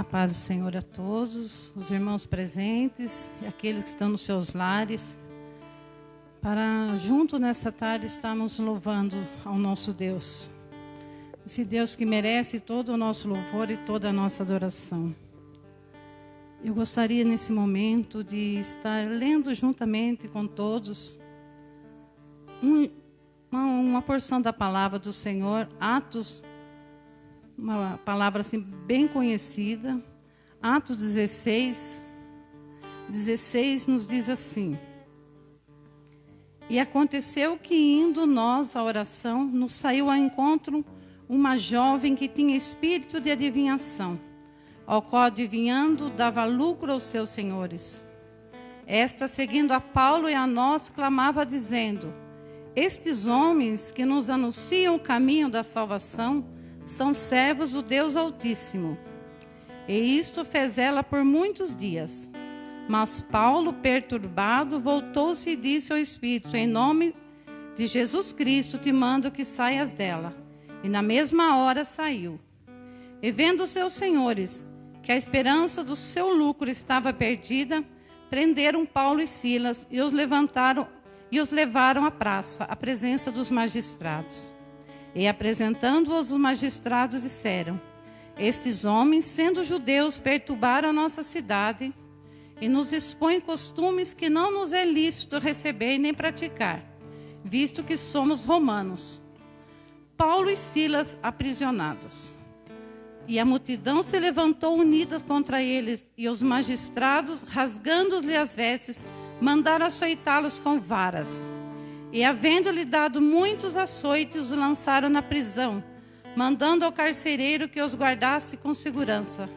A paz do Senhor a todos, os irmãos presentes e aqueles que estão nos seus lares, para junto nesta tarde estarmos louvando ao nosso Deus. Esse Deus que merece todo o nosso louvor e toda a nossa adoração. Eu gostaria nesse momento de estar lendo juntamente com todos uma porção da palavra do Senhor, Atos, uma palavra assim bem conhecida, Atos 16 nos diz assim: E aconteceu que indo nós à oração, nos saiu ao encontro uma jovem que tinha espírito de adivinhação, ao qual adivinhando dava lucro aos seus senhores. Esta, seguindo a Paulo e a nós, clamava dizendo: Estes homens que nos anunciam o caminho da salvação são servos do Deus Altíssimo. E isto fez ela por muitos dias. Mas Paulo, perturbado, voltou-se e disse ao Espírito: Em nome de Jesus Cristo te mando que saias dela. E na mesma hora saiu. E vendo os seus senhores que a esperança do seu lucro estava perdida, prenderam Paulo e Silas e os levaram à praça, à presença dos magistrados. E apresentando-os, os magistrados disseram: Estes homens, sendo judeus, perturbaram a nossa cidade e nos expõem costumes que não nos é lícito receber nem praticar, visto que somos romanos. Paulo e Silas aprisionados. E a multidão se levantou unida contra eles, e os magistrados, rasgando-lhe as vestes, mandaram açoitá-los com varas. E, havendo-lhe dado muitos açoites, os lançaram na prisão, mandando ao carcereiro que os guardasse com segurança.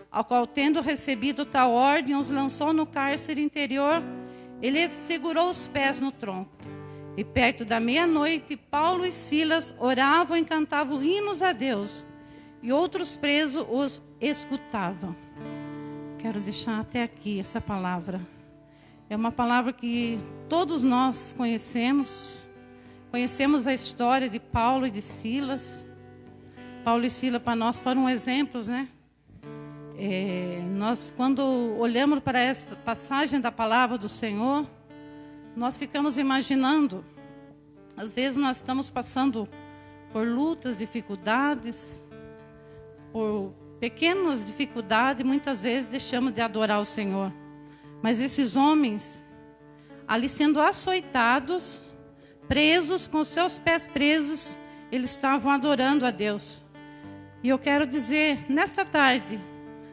Ao qual, tendo recebido tal ordem, os lançou no cárcere interior e lhes segurou os pés no tronco. E perto da meia-noite, Paulo e Silas oravam e cantavam hinos a Deus, e outros presos os escutavam. Quero deixar até aqui essa palavra. É uma palavra que todos nós conhecemos. Conhecemos a história de Paulo e de Silas. Paulo e Silas para nós foram exemplos, né? Nós, quando olhamos para esta passagem da palavra do Senhor, nós ficamos imaginando. Às vezes nós estamos passando por lutas, dificuldades, por pequenas dificuldades, muitas vezes deixamos de adorar o Senhor. Mas esses homens, ali sendo açoitados, presos, com seus pés presos, eles estavam adorando a Deus. E eu quero dizer, nesta tarde,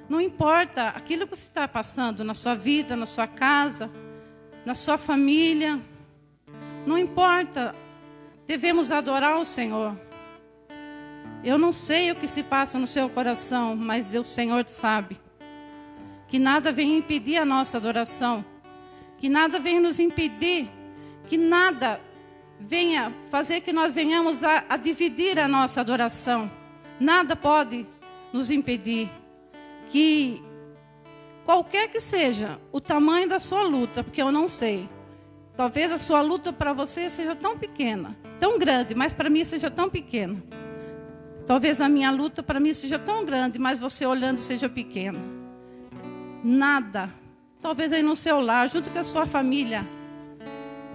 não importa aquilo que você está passando na sua vida, na sua casa, na sua família, não importa, devemos adorar o Senhor. Eu não sei o que se passa no seu coração, mas Deus, Senhor, sabe. Que nada venha impedir a nossa adoração. Que nada venha nos impedir. Que nada venha fazer que nós venhamos a dividir a nossa adoração. Nada pode nos impedir. Que qualquer que seja o tamanho da sua luta, porque eu não sei. Talvez a sua luta para você seja tão pequena, tão grande, mas para mim seja tão pequena. Talvez a minha luta para mim seja tão grande, mas você olhando seja pequena. Nada. Talvez aí no seu lar, junto com a sua família,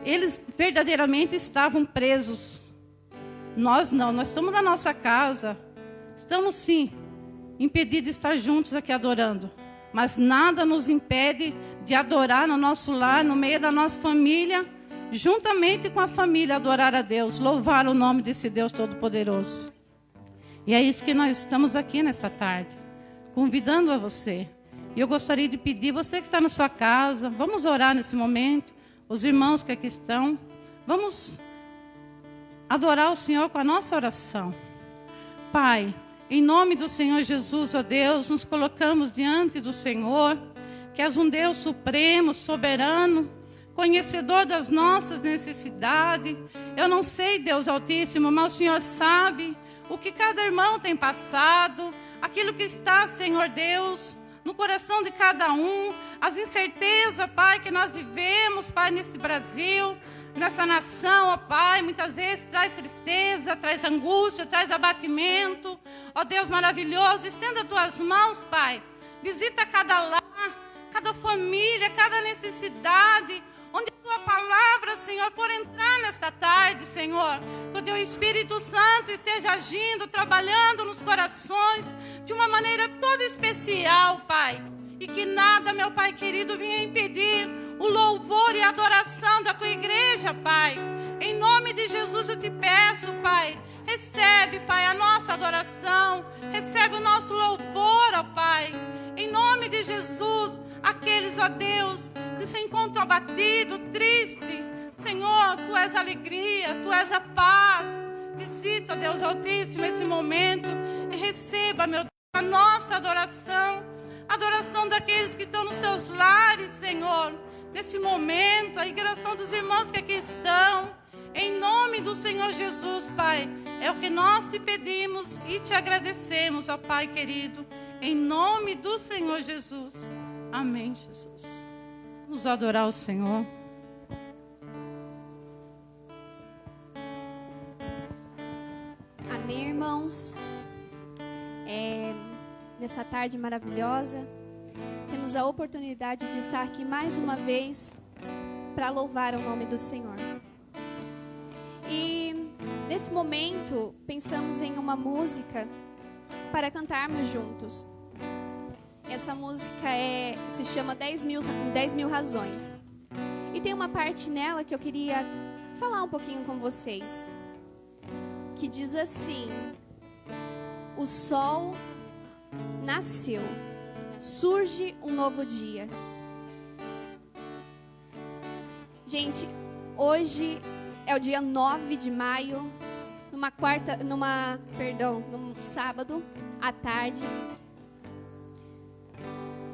eles verdadeiramente estavam presos. Nós não, nós estamos na nossa casa. Estamos sim, impedidos de estar juntos aqui adorando. Mas nada nos impede de adorar no nosso lar, no meio da nossa família, juntamente com a família, adorar a Deus, louvar o nome desse Deus Todo-Poderoso. E é isso que nós estamos aqui nesta tarde, convidando a você. E eu gostaria de pedir, você que está na sua casa, vamos orar nesse momento, os irmãos que aqui estão, vamos adorar o Senhor com a nossa oração. Pai, em nome do Senhor Jesus, ó Deus, nos colocamos diante do Senhor, que és um Deus supremo, soberano, conhecedor das nossas necessidades. Eu não sei, Deus Altíssimo, mas o Senhor sabe o que cada irmão tem passado, aquilo que está, Senhor Deus, no coração de cada um, as incertezas, Pai, que nós vivemos, Pai, nesse Brasil, nessa nação, ó Pai, muitas vezes traz tristeza, traz angústia, traz abatimento. Ó Deus maravilhoso, estenda as tuas mãos, Pai, Visita cada lar, cada família, cada necessidade. Onde a tua palavra, Senhor, for entrar nesta tarde, Senhor. Que o teu Espírito Santo esteja agindo, trabalhando nos corações de uma maneira toda especial, Pai. E que nada, meu Pai querido, venha impedir o louvor e a adoração da tua igreja, Pai. Em nome de Jesus eu te peço, Pai. Recebe, Pai, a nossa adoração. Recebe o nosso louvor, ó Pai. Em nome de Jesus, aqueles, ó Deus, que se encontram abatidos, tristes. Senhor, Tu és a alegria, Tu és a paz. Visita, Deus Altíssimo, esse momento e receba, meu Deus, a nossa adoração. Adoração daqueles que estão nos seus lares, Senhor. Nesse momento, a adoração dos irmãos que aqui estão. Em nome do Senhor Jesus, Pai. É o que nós te pedimos e te agradecemos, ó Pai querido. Em nome do Senhor Jesus. Amém, Jesus. Vamos adorar o Senhor. Amém, irmãos. Nessa tarde maravilhosa, temos a oportunidade de estar aqui mais uma vez para louvar o nome do Senhor. E nesse momento, pensamos em uma música para cantarmos juntos. Essa música se chama 10 mil razões. E tem uma parte nela que eu queria falar um pouquinho com vocês. Que diz assim: o sol nasceu, surge um novo dia. Gente, hoje é o dia 9 de maio, num sábado à tarde.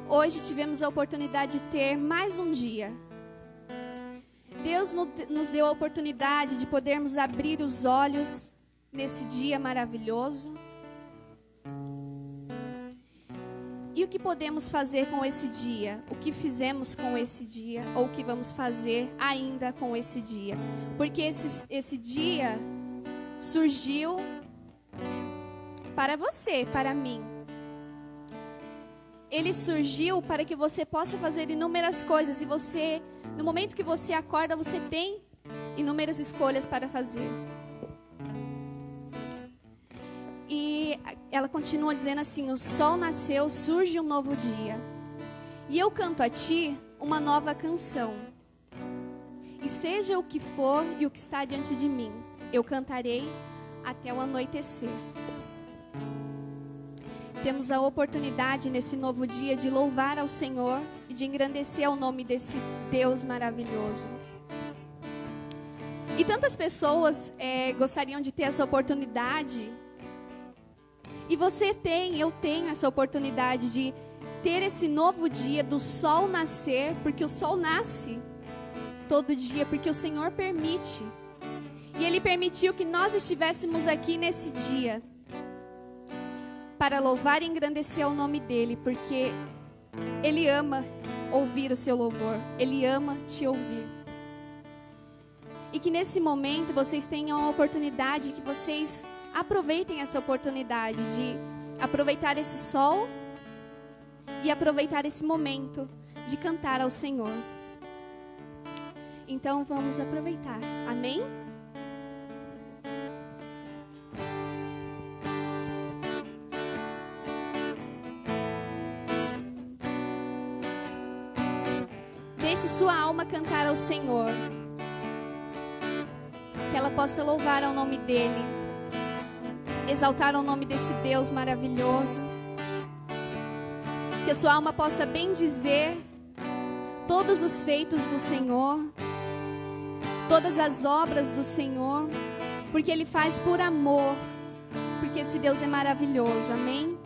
Hoje tivemos a oportunidade de ter mais um dia. Deus nos deu a oportunidade de podermos abrir os olhos nesse dia maravilhoso. E o que podemos fazer com esse dia? O que fizemos com esse dia? Ou o que vamos fazer ainda com esse dia? Porque esse dia surgiu para você, para mim. Ele surgiu para que você possa fazer inúmeras coisas. E você, no momento que você acorda, você tem inúmeras escolhas para fazer. E ela continua dizendo assim: o sol nasceu, surge um novo dia. E eu canto a ti uma nova canção. E seja o que for e o que está diante de mim, eu cantarei até o anoitecer. Temos a oportunidade nesse novo dia de louvar ao Senhor e de engrandecer o nome desse Deus maravilhoso. E tantas pessoas gostariam de ter essa oportunidade. E eu tenho essa oportunidade de ter esse novo dia do sol nascer, porque o sol nasce todo dia, porque o Senhor permite. E Ele permitiu que nós estivéssemos aqui nesse dia para louvar e engrandecer o nome dEle, porque Ele ama ouvir o seu louvor, Ele ama te ouvir. E que nesse momento vocês tenham a oportunidade, que vocês aproveitem essa oportunidade de aproveitar esse sol e aproveitar esse momento de cantar ao Senhor. Então vamos aproveitar. Amém? Deixe sua alma cantar ao Senhor. Que ela possa louvar ao nome dEle. Exaltar o nome desse Deus maravilhoso. Que a sua alma possa bendizer todos os feitos do Senhor, todas as obras do Senhor, porque Ele faz por amor, porque esse Deus é maravilhoso. Amém?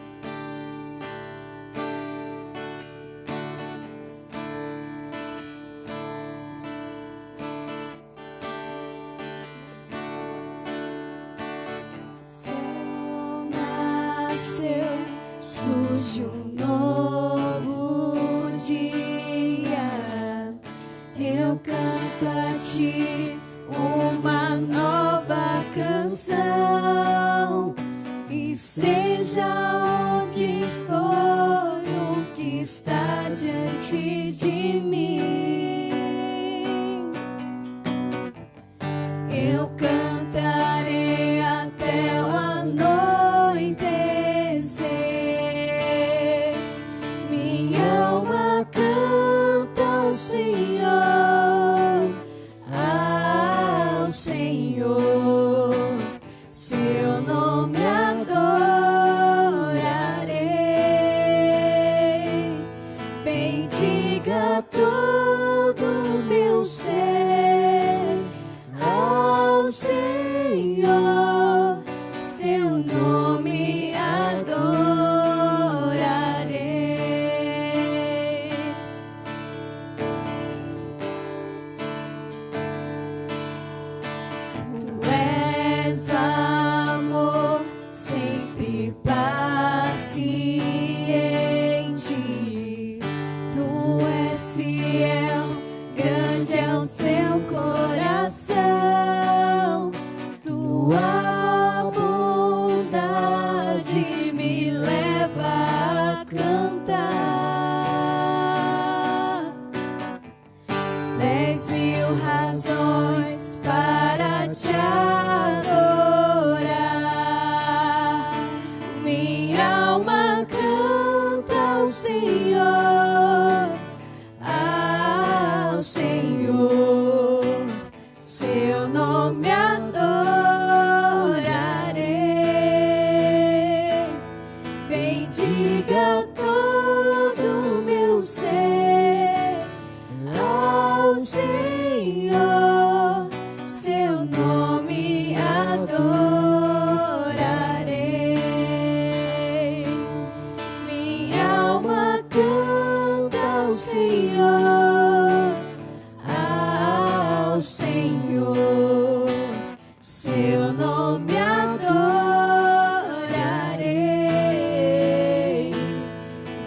Surge um novo dia, eu canto a ti uma nova canção, e seja onde for, o que está diante de mim. Eu cantarei até o anoitecer. Minha alma canta ao Senhor, ao Senhor. Seu nome adorarei. Bendiga todo o meu ser ao Senhor. Seu nome adorarei. Tu és amor, sempre paciente. Tu és fiel, grande é o seu coração. Tua bondade me leva a cantar. 10.000 razões para te adorar. Minha alma canta ao Senhor, ao Senhor. Seu nome adorarei. Bendiga todo o meu ser ao Senhor. Seu nome adorarei. Minha alma canta ao Senhor, ao Senhor. Seu nome adorarei.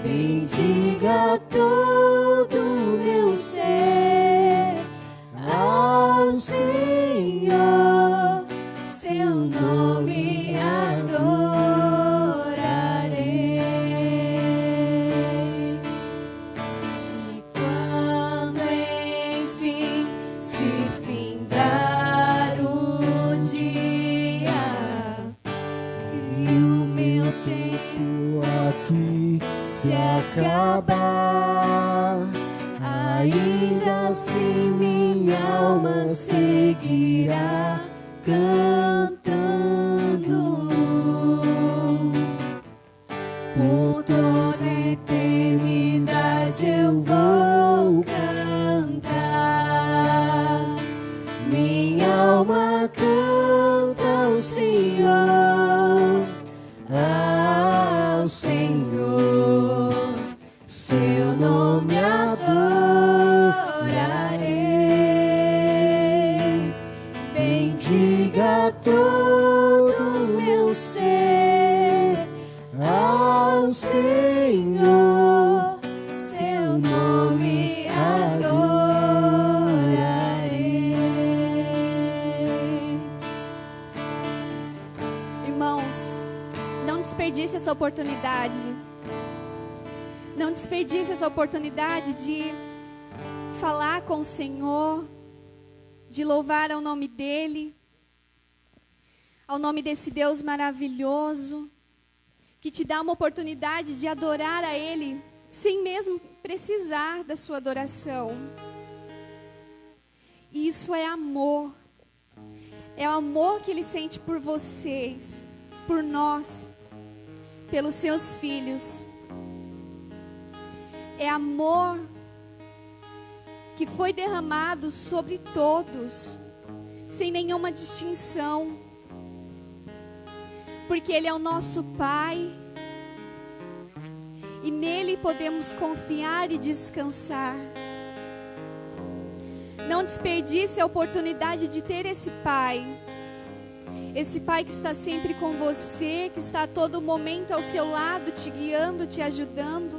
Bendiga todo o meu ser ao Senhor. Seu nome adorarei. E quando enfim se findar o dia e o meu tempo Aqui se acabar, ainda assim minha alma seguirá cantando. Por toda a eternidade eu vou cantar. Minha alma canta ao Senhor, ao Senhor. Seu nome adorarei. Bendiga todo o meu ser ao Senhor. Seu nome adorarei. Irmãos, não desperdice essa oportunidade. Não desperdice essa oportunidade de falar com o Senhor, de louvar ao nome dEle, ao nome desse Deus maravilhoso, que te dá uma oportunidade de adorar a Ele, sem mesmo precisar da sua adoração. E isso é amor. É o amor que Ele sente por vocês, por nós, pelos seus filhos. É amor que foi derramado sobre todos, sem nenhuma distinção. Porque Ele é o nosso Pai, e nele podemos confiar e descansar. Não desperdice a oportunidade de ter esse Pai. Esse Pai que está sempre com você, que está a todo momento ao seu lado, te guiando, te ajudando.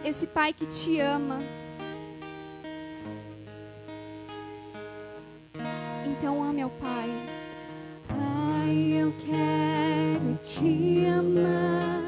Esse Pai que te ama. Então ame ao Pai. Pai, eu quero te amar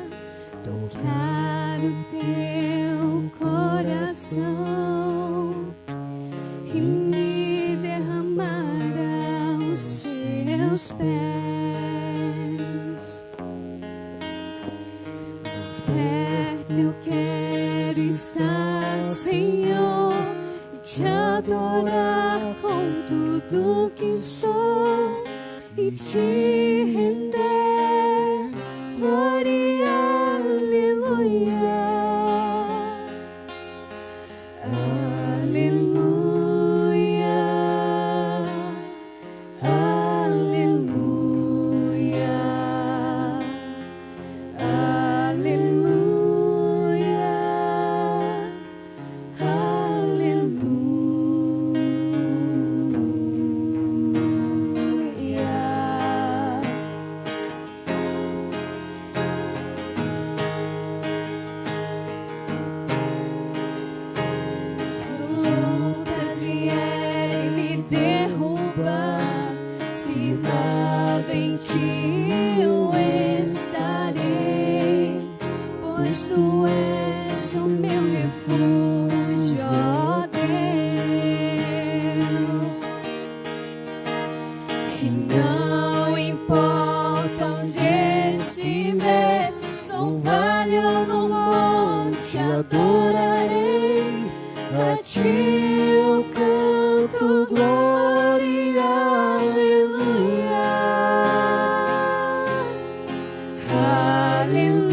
adorar com tudo que sou e te render glória, aleluia, aleluia, aleluia, lutas vierem me derrubar, firmado em ti eu estarei, pois tu és o meu refúgio, ó Deus. E não importa onde estiver, no vale ou no monte, adorarei a ti eu canto glória, aleluia, aleluia,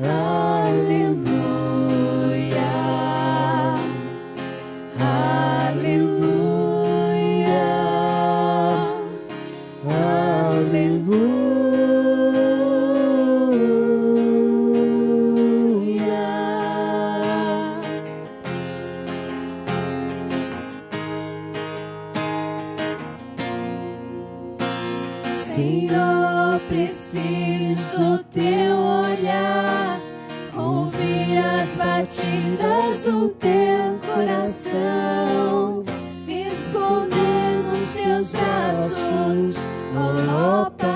aleluia, Senhor, preciso do teu olhar, ouvir as batidas do teu coração, me esconder nos teus braços, ó Pai.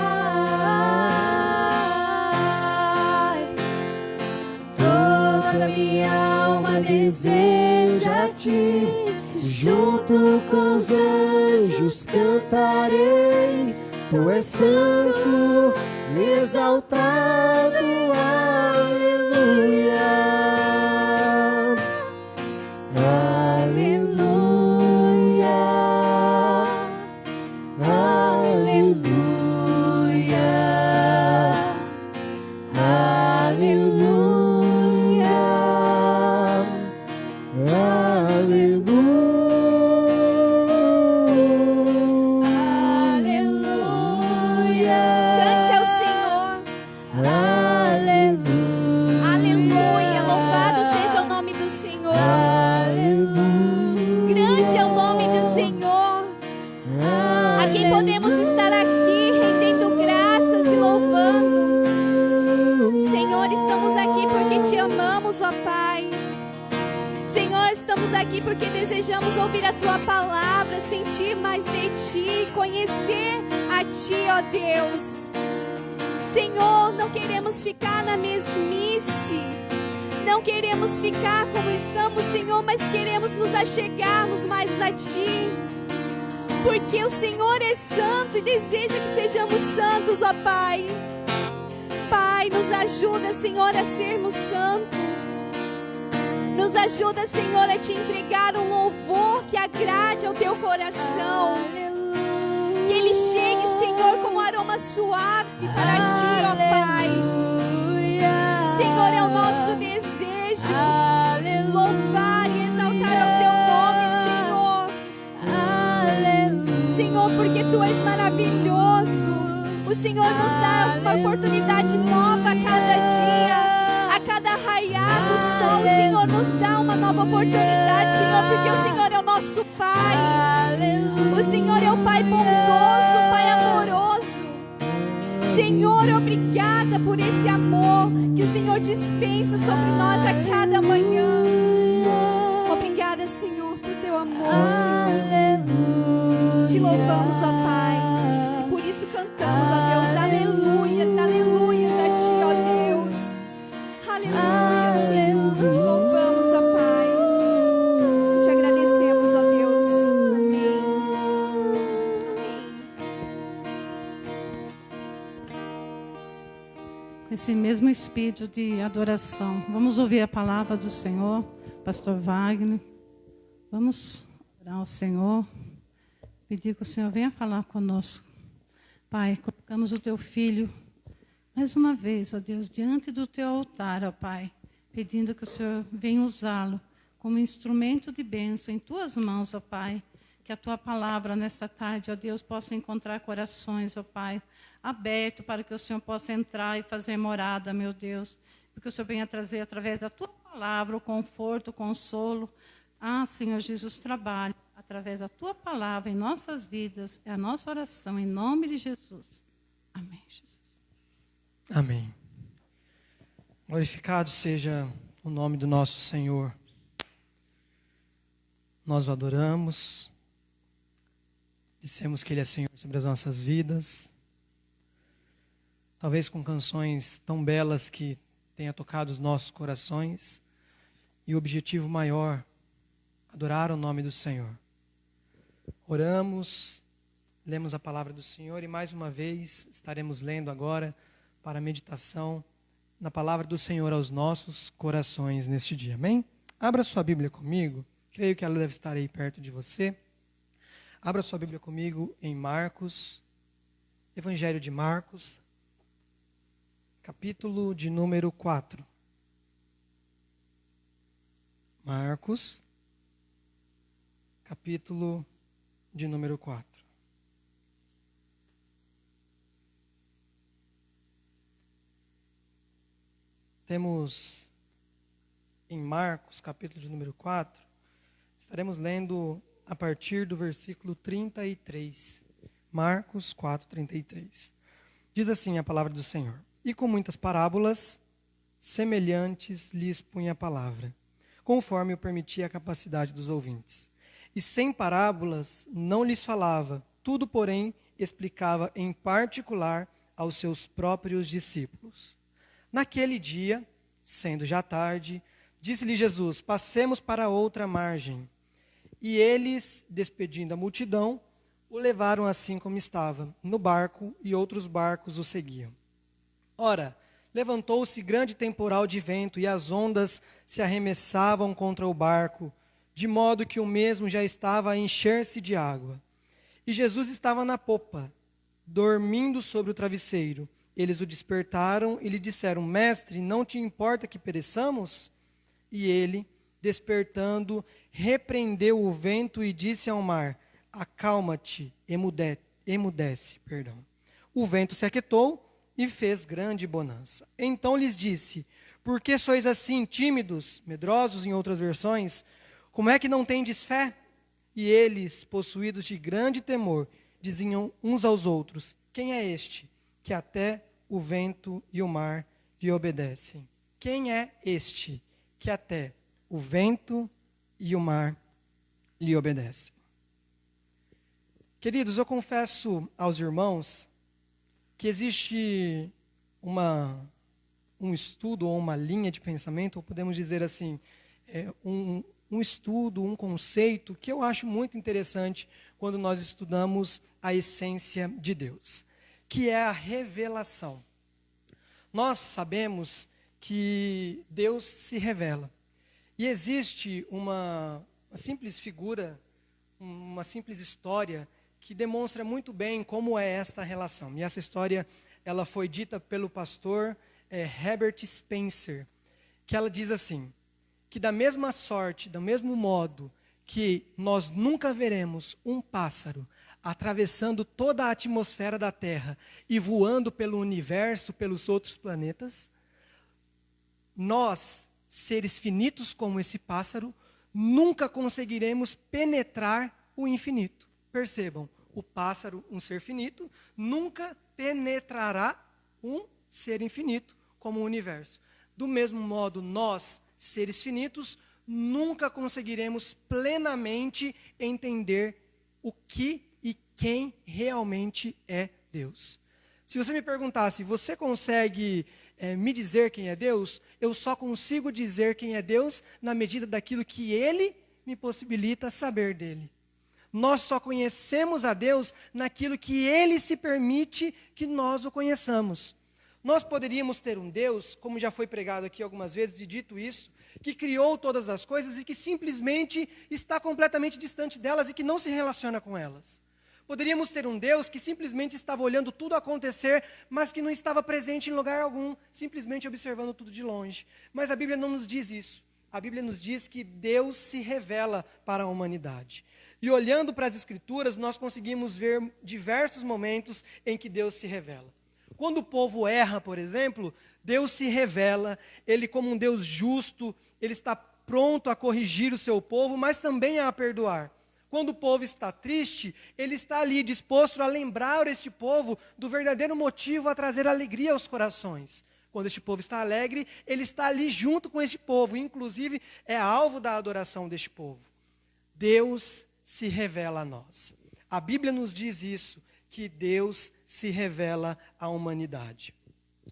Toda minha alma deseja ti, junto com os anjos cantarei. Tu és santo, exaltado, aleluia, aleluia, aleluia, aleluia, aleluia. Podemos estar aqui rendendo graças e louvando. Senhor, estamos aqui porque te amamos, ó Pai. Senhor, estamos aqui porque desejamos ouvir a tua palavra, sentir mais de ti, conhecer a ti, ó Deus. Senhor, não queremos ficar na mesmice, não queremos ficar como estamos, Senhor, mas queremos nos achegarmos mais a ti. Porque o Senhor é santo e deseja que sejamos santos, ó Pai. Pai, nos ajuda, Senhor, a sermos santos. Nos ajuda, Senhor, a te entregar um louvor que agrade ao teu coração. Que ele chegue, Senhor, como um aroma suave para ti, ó Pai. Senhor, é o nosso desejo louvar e exaltar o teu nome, Senhor. Senhor, porque tu és maravilhoso. O Senhor nos dá uma oportunidade nova a cada dia, a cada raiar do sol. O Senhor nos dá uma nova oportunidade, Senhor, porque o Senhor é o nosso Pai. O Senhor é o Pai bondoso, o Pai amoroso. Senhor, obrigada por esse amor que o Senhor dispensa sobre nós a cada manhã. Obrigada, Senhor, por teu amor, Senhor. Te louvamos, ó Pai, e por isso cantamos, ó Deus, aleluias, aleluias a ti, ó Deus, aleluia, Senhor, te louvamos, ó Pai, te agradecemos, ó Deus, amém, amém. Esse mesmo espírito de adoração, vamos ouvir a palavra do Senhor. pastor Wagner. Vamos orar ao Senhor, pedir que o Senhor venha falar conosco. Pai, colocamos o teu filho mais uma vez, ó Deus, diante do teu altar, ó Pai, pedindo que o Senhor venha usá-lo como instrumento de bênção em tuas mãos, ó Pai. Que a tua palavra nesta tarde, ó Deus, possa encontrar corações, ó Pai, aberto para que o Senhor possa entrar e fazer morada, meu Deus. Porque o Senhor venha trazer através da tua palavra o conforto, o consolo. Ah, Senhor Jesus, trabalhe através da tua palavra em nossas vidas. É a nossa oração em nome de Jesus. Amém, Jesus. Amém. Glorificado seja o nome do nosso Senhor. Nós o adoramos. Dissemos que Ele é Senhor sobre as nossas vidas. Talvez com canções tão belas que tenha tocado os nossos corações. E o objetivo maior, adorar o nome do Senhor. Oramos, lemos a palavra do Senhor e mais uma vez estaremos lendo agora para a meditação na palavra do Senhor aos nossos corações neste dia. Amém? Abra sua Bíblia comigo. Creio que ela deve estar aí perto de você. Abra sua Bíblia comigo em Marcos, Evangelho de Marcos, capítulo de número 4. Marcos, capítulo de número 4. Temos em Marcos, capítulo de número 4, estaremos lendo a partir do versículo 33. Marcos 4, 33. Diz assim a palavra do Senhor: E com muitas parábolas semelhantes lhes punha a palavra, conforme o permitia a capacidade dos ouvintes. E sem parábolas não lhes falava, tudo, porém, explicava em particular aos seus próprios discípulos. Naquele dia, sendo já tarde, disse-lhe Jesus: Passemos para outra margem. E eles, despedindo a multidão, o levaram assim como estava, no barco, e outros barcos o seguiam. Ora, levantou-se grande temporal de vento, e as ondas se arremessavam contra o barco, de modo que o mesmo já estava a encher-se de água. E Jesus estava na popa, dormindo sobre o travesseiro. Eles o despertaram e lhe disseram: Mestre, não te importa que pereçamos? E ele, despertando, repreendeu o vento e disse ao mar: Acalma-te, emudece. O vento se aquietou e fez grande bonança. Então lhes disse: Por que sois assim tímidos, medrosos em outras versões? Como é que não tendes fé? E eles, possuídos de grande temor, diziam uns aos outros: Quem é este, que até o vento e o mar lhe obedecem? Quem é este, que até o vento e o mar lhe obedecem? Queridos, eu confesso aos irmãos que existe um estudo ou uma linha de pensamento, ou podemos dizer assim, um estudo, um conceito que eu acho muito interessante quando nós estudamos a essência de Deus, que é a revelação. Nós sabemos que Deus se revela. E existe uma simples figura, uma simples história que demonstra muito bem como é esta relação. E essa história ela foi dita pelo pastor Herbert Spencer, que ela diz assim, que da mesma sorte, do mesmo modo que nós nunca veremos um pássaro atravessando toda a atmosfera da Terra e voando pelo universo, pelos outros planetas, nós, seres finitos como esse pássaro, nunca conseguiremos penetrar o infinito. Percebam, o pássaro, um ser finito, nunca penetrará um ser infinito como o universo. Do mesmo modo, nós, seres finitos, nunca conseguiremos plenamente entender o que e quem realmente é Deus. Se você me perguntasse, você consegue me dizer quem é Deus? Eu só consigo dizer quem é Deus na medida daquilo que Ele me possibilita saber dele. Nós só conhecemos a Deus naquilo que Ele se permite que nós o conheçamos. Nós poderíamos ter um Deus, como já foi pregado aqui algumas vezes e dito isso, que criou todas as coisas e que simplesmente está completamente distante delas e que não se relaciona com elas. Poderíamos ter um Deus que simplesmente estava olhando tudo acontecer, mas que não estava presente em lugar algum, simplesmente observando tudo de longe. Mas a Bíblia não nos diz isso. A Bíblia nos diz que Deus se revela para a humanidade. E olhando para as Escrituras, nós conseguimos ver diversos momentos em que Deus se revela. Quando o povo erra, por exemplo, Deus se revela, Ele como um Deus justo, Ele está pronto a corrigir o seu povo, mas também a perdoar. Quando o povo está triste, Ele está ali disposto a lembrar este povo do verdadeiro motivo a trazer alegria aos corações. Quando este povo está alegre, Ele está ali junto com este povo, inclusive é alvo da adoração deste povo. Deus se revela a nós. A Bíblia nos diz isso, que Deus se revela à humanidade.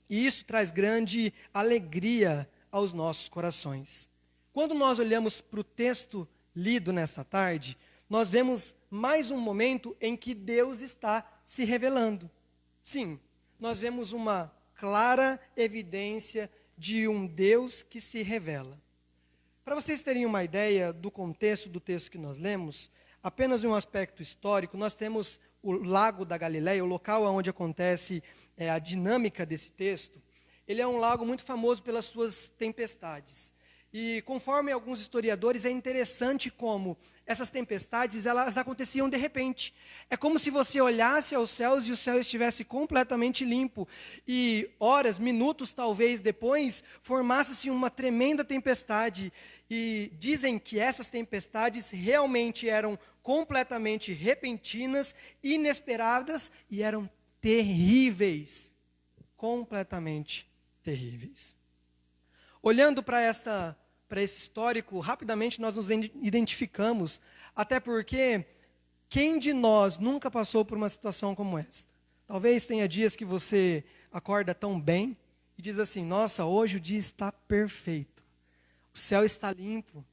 E isso traz grande alegria aos nossos corações. Quando nós olhamos para o texto lido nesta tarde, nós vemos mais um momento em que Deus está se revelando. Sim, nós vemos uma clara evidência de um Deus que se revela. Para vocês terem uma ideia do contexto do texto que nós lemos, apenas em um aspecto histórico, nós temos o Lago da Galileia, o local onde acontece a dinâmica desse texto. Ele é um lago muito famoso pelas suas tempestades. E conforme alguns historiadores, é interessante como essas tempestades, elas aconteciam de repente. É como se você olhasse aos céus e o céu estivesse completamente limpo. E horas, minutos talvez depois, formasse-se uma tremenda tempestade. E dizem que essas tempestades realmente eram completamente repentinas, inesperadas e eram terríveis. Completamente terríveis. Olhando para esse histórico, rapidamente nós nos identificamos, até porque quem de nós nunca passou por uma situação como esta? Talvez tenha dias que você acorda tão bem e diz assim, nossa, hoje o dia está perfeito, o céu está limpo,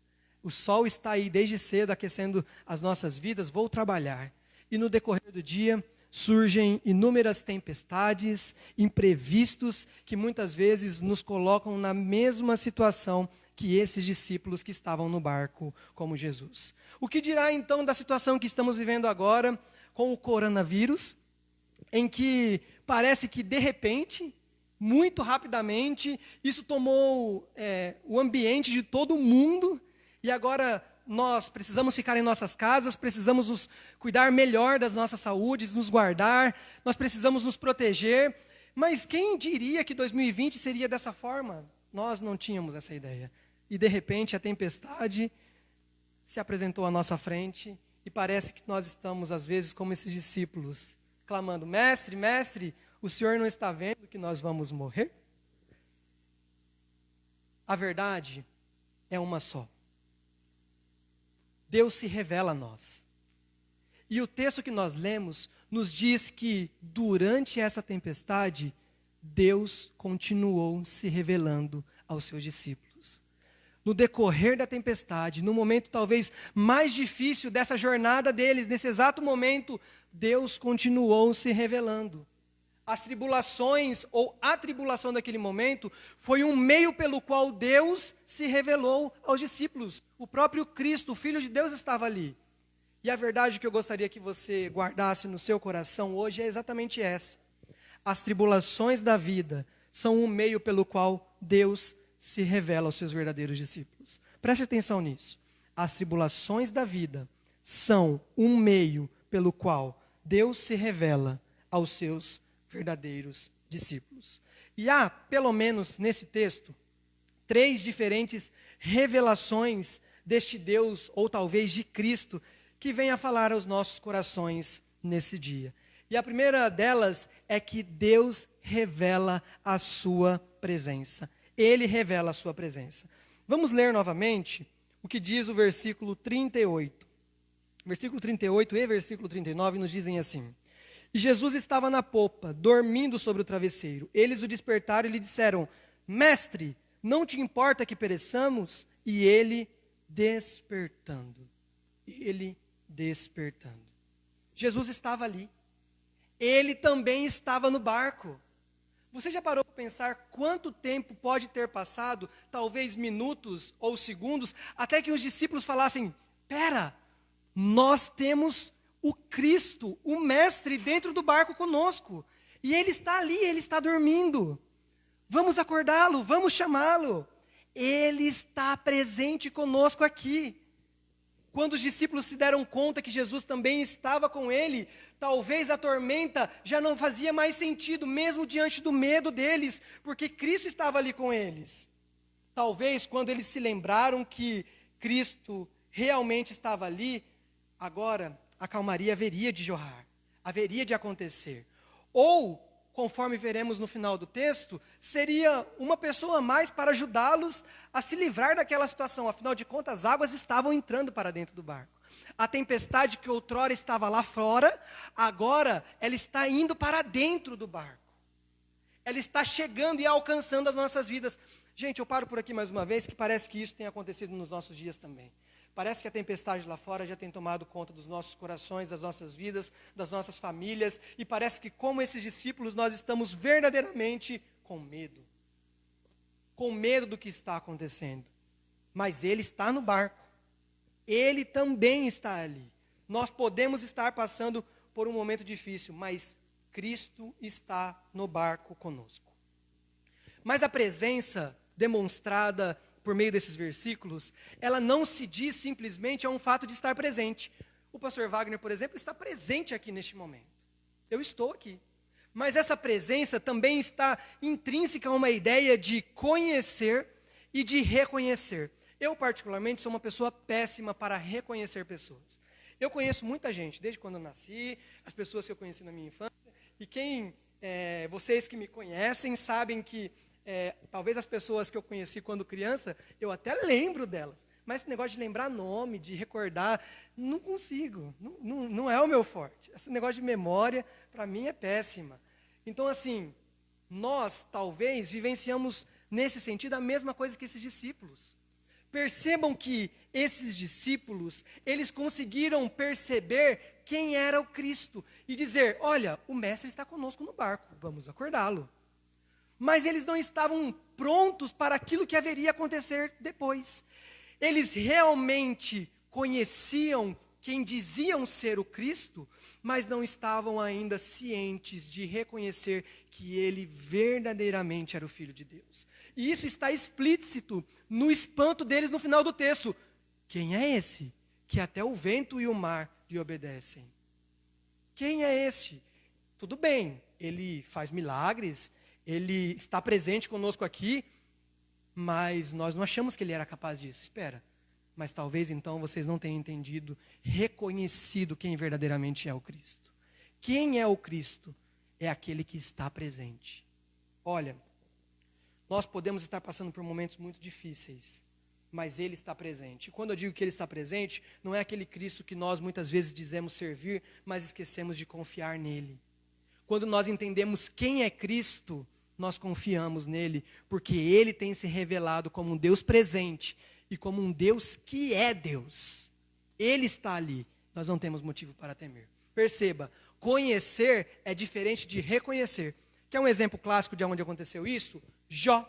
o sol está aí desde cedo aquecendo as nossas vidas, vou trabalhar. E no decorrer do dia surgem inúmeras tempestades, imprevistos, que muitas vezes nos colocam na mesma situação que esses discípulos que estavam no barco como Jesus. O que dirá então da situação que estamos vivendo agora com o coronavírus, em que parece que de repente, muito rapidamente, isso tomou o ambiente de todo mundo e agora nós precisamos ficar em nossas casas, precisamos nos cuidar melhor das nossas saúdes, nos guardar, nós precisamos nos proteger. Mas quem diria que 2020 seria dessa forma? Nós não tínhamos essa ideia. E de repente a tempestade se apresentou à nossa frente e parece que nós estamos, às vezes, como esses discípulos, clamando, mestre, mestre, o senhor não está vendo que nós vamos morrer? A verdade é uma só. Deus se revela a nós. E o texto que nós lemos nos diz que durante essa tempestade, Deus continuou se revelando aos seus discípulos. No decorrer da tempestade, no momento talvez mais difícil dessa jornada deles, nesse exato momento, Deus continuou se revelando. As tribulações ou a tribulação daquele momento foi um meio pelo qual Deus se revelou aos discípulos. O próprio Cristo, o Filho de Deus, estava ali. E a verdade que eu gostaria que você guardasse no seu coração hoje é exatamente essa. As tribulações da vida são um meio pelo qual Deus se revela aos seus verdadeiros discípulos. Preste atenção nisso. As tribulações da vida são um meio pelo qual Deus se revela aos seus verdadeiros discípulos. E há, pelo menos nesse texto, 3 diferentes revelações deste Deus, ou talvez de Cristo, que vem a falar aos nossos corações nesse dia. E a primeira delas é que Deus revela a sua presença. Ele revela a sua presença. Vamos ler novamente o que diz o versículo 38. Versículo 38 e versículo 39 nos dizem assim: E Jesus estava na popa, dormindo sobre o travesseiro. Eles o despertaram e lhe disseram, Mestre, não te importa que pereçamos? E ele despertando. Jesus estava ali. Ele também estava no barco. Você já parou para pensar quanto tempo pode ter passado, talvez minutos ou segundos, até que os discípulos falassem: pera, nós temos o Cristo, o Mestre, dentro do barco conosco. E Ele está ali, Ele está dormindo. Vamos acordá-lo, vamos chamá-lo. Ele está presente conosco aqui. Quando os discípulos se deram conta que Jesus também estava com ele, talvez a tormenta já não fazia mais sentido, mesmo diante do medo deles, porque Cristo estava ali com eles. Talvez quando eles se lembraram que Cristo realmente estava ali, agora a calmaria haveria de jorrar, haveria de acontecer. Ou, conforme veremos no final do texto, seria uma pessoa a mais para ajudá-los a se livrar daquela situação. Afinal de contas, as águas estavam entrando para dentro do barco. A tempestade que outrora estava lá fora, agora ela está indo para dentro do barco. Ela está chegando e alcançando as nossas vidas. Gente, eu paro por aqui mais uma vez, que parece que isso tem acontecido nos nossos dias também. Parece que a tempestade lá fora já tem tomado conta dos nossos corações, das nossas vidas, das nossas famílias. E parece que, como esses discípulos, nós estamos verdadeiramente com medo. Com medo do que está acontecendo. Mas Ele está no barco. Ele também está ali. Nós podemos estar passando por um momento difícil, mas Cristo está no barco conosco. Mas a presença demonstrada por meio desses versículos, ela não se diz simplesmente a um fato de estar presente. O pastor Wagner, por exemplo, está presente aqui neste momento. Eu estou aqui. Mas essa presença também está intrínseca a uma ideia de conhecer e de reconhecer. Eu, particularmente, sou uma pessoa péssima para reconhecer pessoas. Eu conheço muita gente, desde quando eu nasci, as pessoas que eu conheci na minha infância, e vocês que me conhecem sabem que talvez as pessoas que eu conheci quando criança, eu até lembro delas. Mas esse negócio de lembrar nome, de recordar, não consigo. Não é o meu forte. Esse negócio de memória, para mim, é péssima. Então, assim, nós, talvez, vivenciamos, nesse sentido, a mesma coisa que esses discípulos. Percebam que esses discípulos, eles conseguiram perceber quem era o Cristo. E dizer: olha, o Mestre está conosco no barco, vamos acordá-lo. Mas eles não estavam prontos para aquilo que haveria a acontecer depois. Eles realmente conheciam quem diziam ser o Cristo, mas não estavam ainda cientes de reconhecer que ele verdadeiramente era o Filho de Deus. E isso está explícito no espanto deles no final do texto. Quem é esse que até o vento e o mar lhe obedecem? Quem é esse? Tudo bem, ele faz milagres, ele está presente conosco aqui, mas nós não achamos que ele era capaz disso. Espera, mas talvez então vocês não tenham entendido, reconhecido quem verdadeiramente é o Cristo. Quem é o Cristo? É aquele que está presente. Olha, nós podemos estar passando por momentos muito difíceis, mas Ele está presente. E quando eu digo que Ele está presente, não é aquele Cristo que nós muitas vezes dizemos servir, mas esquecemos de confiar nele. Quando nós entendemos quem é Cristo, nós confiamos nele, porque Ele tem se revelado como um Deus presente e como um Deus que é Deus. Ele está ali, nós não temos motivo para temer. Perceba, conhecer é diferente de reconhecer. Quer um exemplo clássico de onde aconteceu isso? Jó.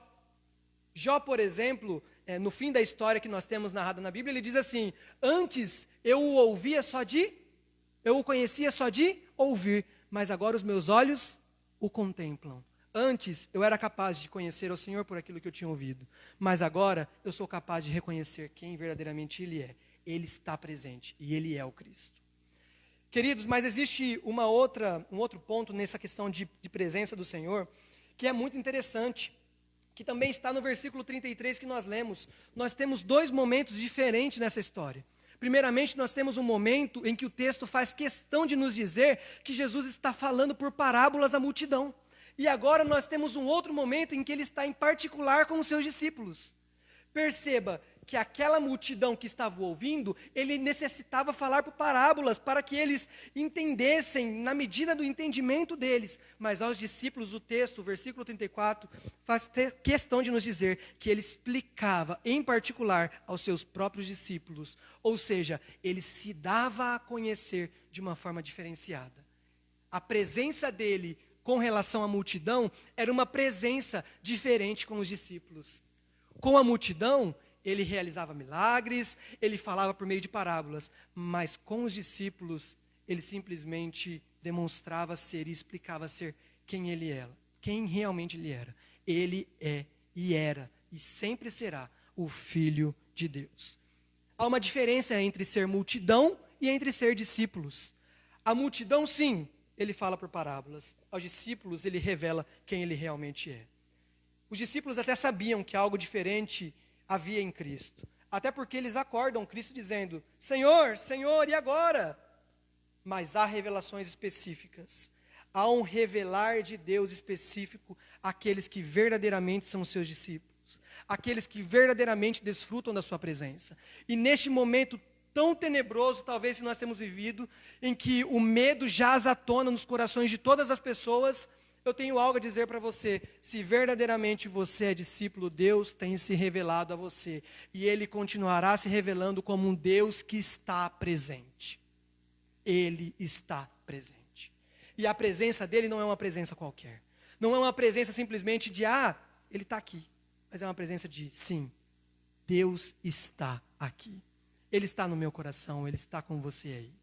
Jó, por exemplo, no fim da história que nós temos narrada na Bíblia, ele diz assim: antes eu o conhecia só de ouvir, mas agora os meus olhos o contemplam. Antes eu era capaz de conhecer o Senhor por aquilo que eu tinha ouvido, mas agora eu sou capaz de reconhecer quem verdadeiramente Ele é. Ele está presente e Ele é o Cristo. Queridos, mas existe um outro ponto nessa questão de presença do Senhor, que é muito interessante, que também está no versículo 33 que nós lemos. Nós temos dois momentos diferentes nessa história. Primeiramente, nós temos um momento em que o texto faz questão de nos dizer que Jesus está falando por parábolas à multidão. E agora nós temos um outro momento em que ele está em particular com os seus discípulos. Perceba que aquela multidão que estava ouvindo, ele necessitava falar por parábolas para que eles entendessem na medida do entendimento deles. Mas aos discípulos, o texto, o versículo 34, faz questão de nos dizer que ele explicava em particular aos seus próprios discípulos. Ou seja, ele se dava a conhecer de uma forma diferenciada. A presença dele com relação à multidão era uma presença diferente com os discípulos. Com a multidão, ele realizava milagres, ele falava por meio de parábolas, mas com os discípulos, ele simplesmente demonstrava ser e explicava ser quem ele era, quem realmente ele era. Ele é e era e sempre será o Filho de Deus. Há uma diferença entre ser multidão e entre ser discípulos. A multidão, sim, ele fala por parábolas. Aos discípulos, ele revela quem ele realmente é. Os discípulos até sabiam que algo diferente havia em Cristo. Até porque eles acordam Cristo dizendo, Senhor, Senhor, e agora? Mas há revelações específicas. Há um revelar de Deus específico àqueles que verdadeiramente são seus discípulos. Aqueles que verdadeiramente desfrutam da sua presença. E neste momento tão tenebroso, talvez, que nós temos vivido, em que o medo jaz à tona nos corações de todas as pessoas, eu tenho algo a dizer para você. Se verdadeiramente você é discípulo, Deus tem se revelado a você. E Ele continuará se revelando como um Deus que está presente. Ele está presente. E a presença dEle não é uma presença qualquer. Não é uma presença simplesmente de, Ele está aqui. Mas é uma presença de, sim, Deus está aqui. Ele está no meu coração, Ele está com você aí.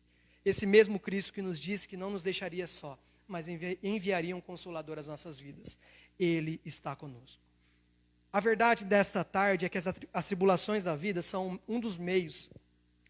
Esse mesmo Cristo que nos disse que não nos deixaria só, mas enviaria um Consolador às nossas vidas. Ele está conosco. A verdade desta tarde é que as tribulações da vida são um dos meios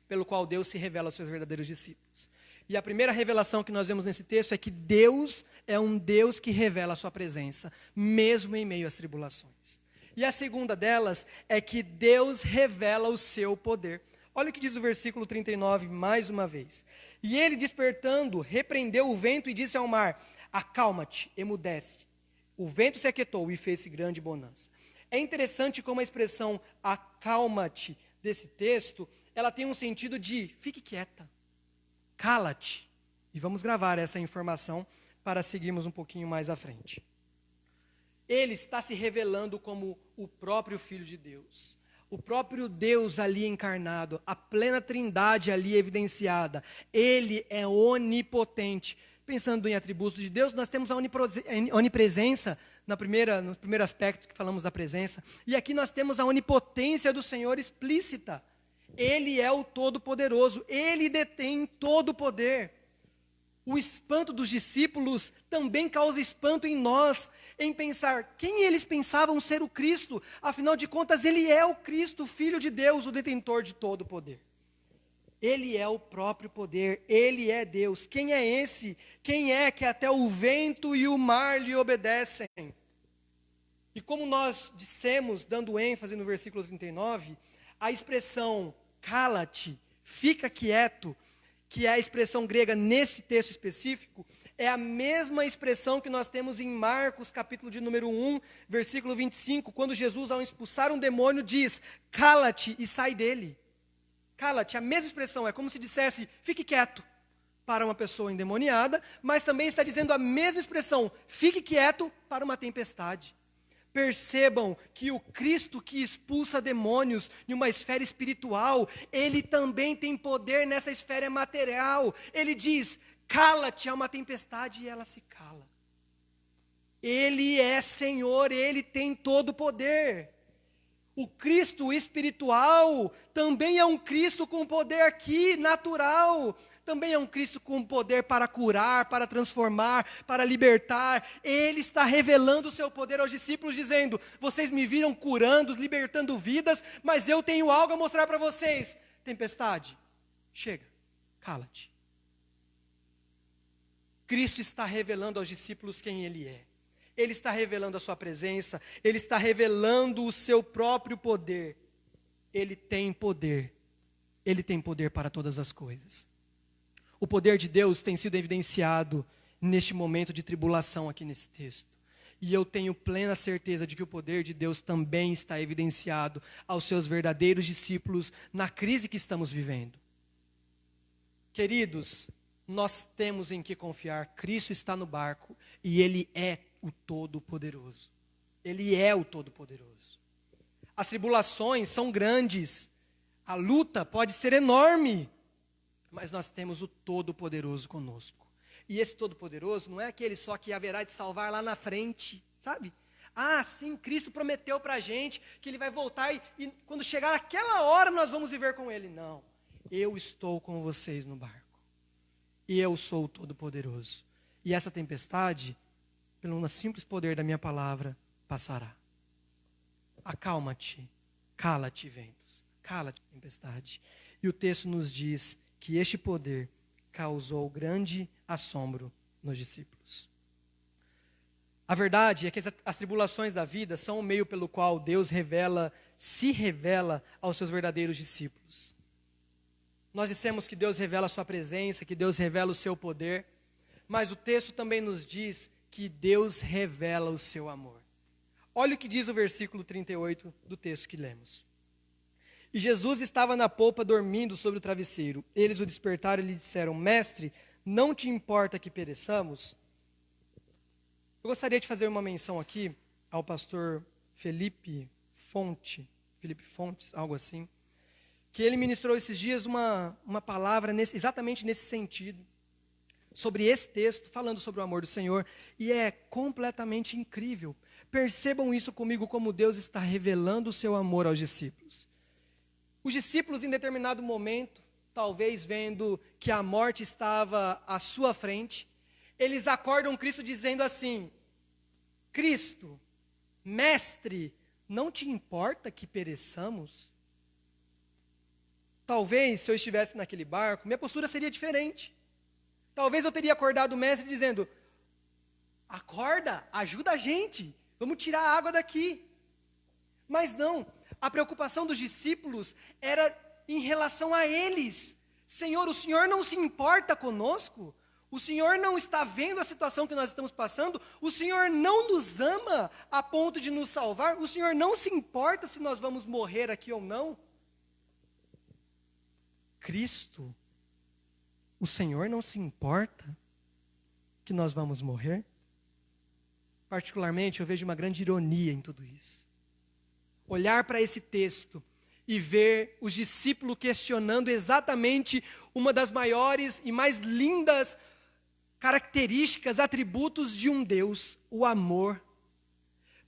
pelo qual Deus se revela aos seus verdadeiros discípulos. E a primeira revelação que nós vemos nesse texto é que Deus é um Deus que revela a sua presença, mesmo em meio às tribulações. E a segunda delas é que Deus revela o seu poder. Olha o que diz o versículo 39, mais uma vez. E ele, despertando, repreendeu o vento e disse ao mar, acalma-te, emudece. O vento se aquietou e fez-se grande bonança. É interessante como a expressão acalma-te desse texto, ela tem um sentido de fique quieta, cala-te. E vamos gravar essa informação para seguirmos um pouquinho mais à frente. Ele está se revelando como o próprio Filho de Deus. O próprio Deus ali encarnado, a plena trindade ali evidenciada. Ele é onipotente. Pensando em atributos de Deus, nós temos a onipresença no primeiro aspecto que falamos da presença. E aqui nós temos a onipotência do Senhor explícita. Ele é o Todo-Poderoso. Ele detém todo o poder. O espanto dos discípulos também causa espanto em nós, em pensar quem eles pensavam ser o Cristo. Afinal de contas, Ele é o Cristo, o Filho de Deus, o detentor de todo o poder. Ele é o próprio poder, Ele é Deus. Quem é esse? Quem é que até o vento e o mar lhe obedecem? E como nós dissemos, dando ênfase no versículo 39, a expressão cala-te, fica quieto, que é a expressão grega nesse texto específico, é a mesma expressão que nós temos em Marcos, capítulo de número 1, versículo 25, quando Jesus, ao expulsar um demônio, diz, cala-te e sai dele. Cala-te, a mesma expressão, é como se dissesse, fique quieto, para uma pessoa endemoniada, mas também está dizendo a mesma expressão, fique quieto para uma tempestade. Percebam que o Cristo que expulsa demônios em uma esfera espiritual, Ele também tem poder nessa esfera material. Ele diz, cala-te a uma tempestade e ela se cala. Ele é Senhor, Ele tem todo o poder. O Cristo espiritual também é um Cristo com poder aqui, natural. Também é um Cristo com poder para curar, para transformar, para libertar. Ele está revelando o seu poder aos discípulos, dizendo, vocês me viram curando, libertando vidas, mas eu tenho algo a mostrar para vocês. Tempestade, chega, cala-te. Cristo está revelando aos discípulos quem Ele é. Ele está revelando a sua presença, Ele está revelando o seu próprio poder. Ele tem poder para todas as coisas. O poder de Deus tem sido evidenciado neste momento de tribulação aqui nesse texto. E eu tenho plena certeza de que o poder de Deus também está evidenciado aos seus verdadeiros discípulos na crise que estamos vivendo. Queridos, nós temos em que confiar. Cristo está no barco e Ele é o Todo-Poderoso. Ele é o Todo-Poderoso. As tribulações são grandes. A luta pode ser enorme. Mas nós temos o Todo-Poderoso conosco. E esse Todo-Poderoso não é aquele só que haverá de salvar lá na frente, sabe? Ah, sim, Cristo prometeu para a gente que Ele vai voltar e quando chegar aquela hora nós vamos viver com Ele. Não, eu estou com vocês no barco. E eu sou o Todo-Poderoso. E essa tempestade, pelo simples poder da minha palavra, passará. Acalma-te, cala-te, ventos, cala-te, tempestade. E o texto nos diz que este poder causou grande assombro nos discípulos. A verdade é que as tribulações da vida são o meio pelo qual Deus se revela aos seus verdadeiros discípulos. Nós dissemos que Deus revela a sua presença, que Deus revela o seu poder, mas o texto também nos diz que Deus revela o seu amor. Olha o que diz o versículo 38 do texto que lemos. E Jesus estava na polpa dormindo sobre o travesseiro. Eles o despertaram e lhe disseram: Mestre, não te importa que pereçamos? Eu gostaria de fazer uma menção aqui ao pastor Felipe Fontes, algo assim, que ele ministrou esses dias uma palavra exatamente nesse sentido, sobre esse texto, falando sobre o amor do Senhor, e é completamente incrível. Percebam isso comigo, como Deus está revelando o seu amor aos discípulos. Os discípulos, em determinado momento, talvez vendo que a morte estava à sua frente, eles acordam Cristo dizendo assim: Cristo, mestre, não te importa que pereçamos? Talvez, se eu estivesse naquele barco, minha postura seria diferente. Talvez eu teria acordado o mestre dizendo: acorda, ajuda a gente, vamos tirar a água daqui. Mas não, a preocupação dos discípulos era em relação a eles. Senhor, o Senhor não se importa conosco? O Senhor não está vendo a situação que nós estamos passando? O Senhor não nos ama a ponto de nos salvar? O Senhor não se importa se nós vamos morrer aqui ou não? Cristo, o Senhor não se importa que nós vamos morrer? Particularmente, eu vejo uma grande ironia em tudo isso. Olhar para esse texto e ver os discípulos questionando exatamente uma das maiores e mais lindas características, atributos de um Deus, o amor.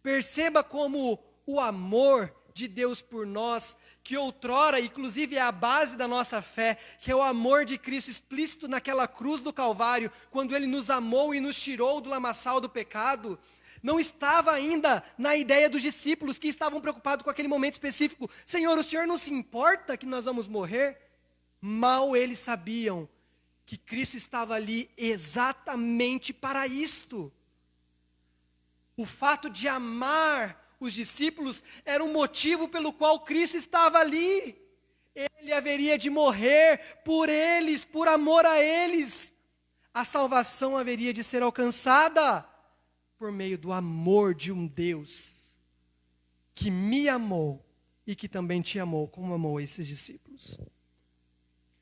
Perceba como o amor de Deus por nós, que outrora, inclusive, é a base da nossa fé, que é o amor de Cristo explícito naquela cruz do Calvário, quando Ele nos amou e nos tirou do lamaçal do pecado, não estava ainda na ideia dos discípulos, que estavam preocupados com aquele momento específico. Senhor, o Senhor não se importa que nós vamos morrer? Mal eles sabiam que Cristo estava ali exatamente para isto. O fato de amar os discípulos era um motivo pelo qual Cristo estava ali. Ele haveria de morrer por eles, por amor a eles. A salvação haveria de ser alcançada por meio do amor de um Deus que me amou e que também te amou, como amou esses discípulos.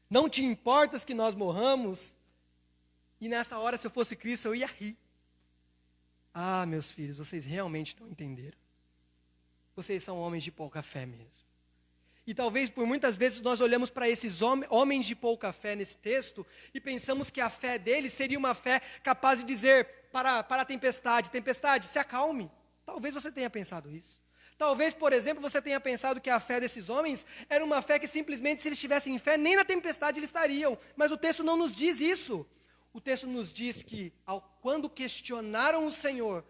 Não te importas que nós morramos? E nessa hora, se eu fosse Cristo, eu ia rir. Ah, meus filhos, vocês realmente não entenderam. Vocês são homens de pouca fé mesmo. E talvez por muitas vezes nós olhamos para esses homens de pouca fé nesse texto e pensamos que a fé deles seria uma fé capaz de dizer para a tempestade: tempestade, se acalme. Talvez você tenha pensado isso. Talvez, por exemplo, você tenha pensado que a fé desses homens era uma fé que simplesmente, se eles tivessem fé, nem na tempestade eles estariam. Mas o texto não nos diz isso. O texto nos diz que, quando questionaram o Senhor,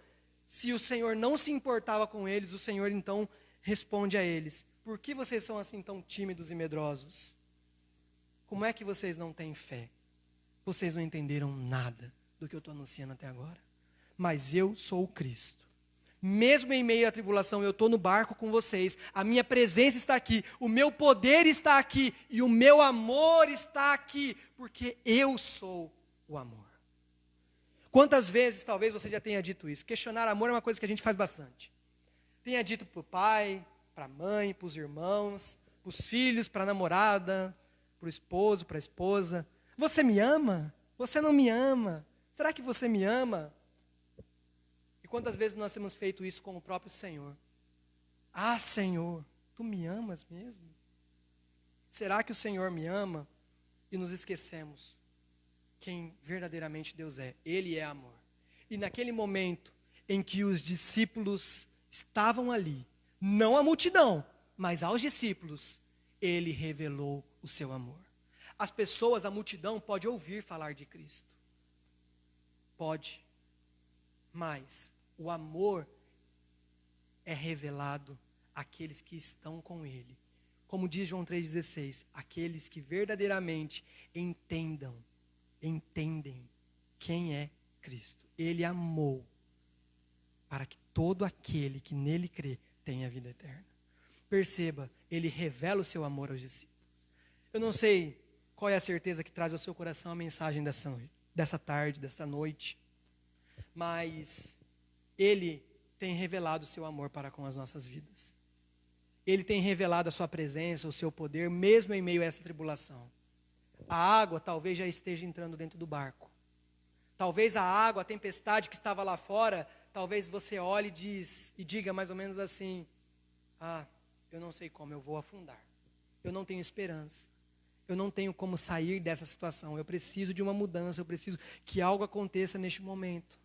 se o Senhor não se importava com eles, o Senhor então responde a eles: por que vocês são assim tão tímidos e medrosos? Como é que vocês não têm fé? Vocês não entenderam nada do que eu estou anunciando até agora. Mas eu sou o Cristo. Mesmo em meio à tribulação, eu estou no barco com vocês. A minha presença está aqui, o meu poder está aqui e o meu amor está aqui, porque eu sou o amor. Quantas vezes talvez você já tenha dito isso? Questionar amor é uma coisa que a gente faz bastante. Tenha dito para o pai, para a mãe, para os irmãos, para os filhos, para a namorada, para o esposo, para a esposa: você me ama? Você não me ama? Será que você me ama? E quantas vezes nós temos feito isso com o próprio Senhor? Ah, Senhor, tu me amas mesmo? Será que o Senhor me ama? E nos esquecemos quem verdadeiramente Deus é. Ele é amor. E naquele momento em que os discípulos estavam ali, não a multidão, mas aos discípulos, ele revelou o seu amor. As pessoas, a multidão, pode ouvir falar de Cristo. Pode. Mas o amor é revelado àqueles que estão com ele. Como diz João 3,16, aqueles que verdadeiramente entendem quem é Cristo. Ele amou para que todo aquele que nele crê tenha vida eterna. Perceba, ele revela o seu amor aos discípulos. Eu não sei qual é a certeza que traz ao seu coração a mensagem dessa tarde, dessa noite, mas ele tem revelado o seu amor para com as nossas vidas. Ele tem revelado a sua presença, o seu poder, mesmo em meio a essa tribulação. A água talvez já esteja entrando dentro do barco. Talvez a água, a tempestade que estava lá fora, talvez você olhe e diga mais ou menos assim: eu não sei como eu vou afundar. Eu não tenho esperança. Eu não tenho como sair dessa situação. Eu preciso de uma mudança, eu preciso que algo aconteça neste momento.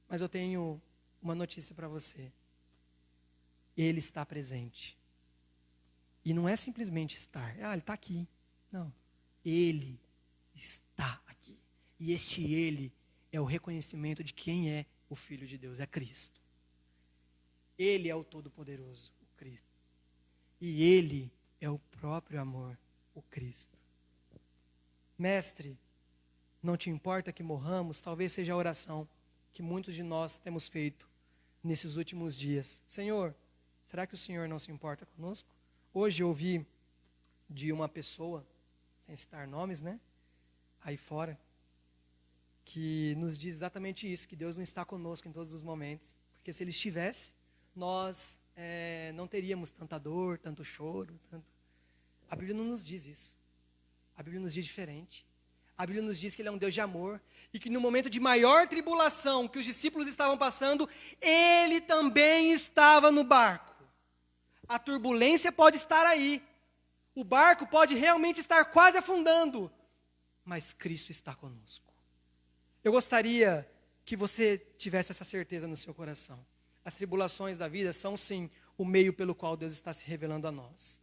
Mas eu tenho uma notícia para você. Ele está presente. E não é simplesmente estar. Ele está aqui. Não. Ele está aqui. E este ele é o reconhecimento de quem é o Filho de Deus, é Cristo. Ele é o Todo-Poderoso, o Cristo. E ele é o próprio amor, o Cristo. Mestre, não te importa que morramos? Talvez seja a oração que muitos de nós temos feito nesses últimos dias. Senhor, será que o Senhor não se importa conosco? Hoje eu ouvi de uma pessoa, sem citar nomes, aí fora, que nos diz exatamente isso, que Deus não está conosco em todos os momentos, porque se Ele estivesse, nós não teríamos tanta dor, tanto choro, A Bíblia não nos diz isso. A Bíblia nos diz diferente. A Bíblia nos diz que Ele é um Deus de amor, e que no momento de maior tribulação que os discípulos estavam passando, Ele também estava no barco. A turbulência pode estar aí, o barco pode realmente estar quase afundando, mas Cristo está conosco. Eu gostaria que você tivesse essa certeza no seu coração. As tribulações da vida são sim o meio pelo qual Deus está se revelando a nós.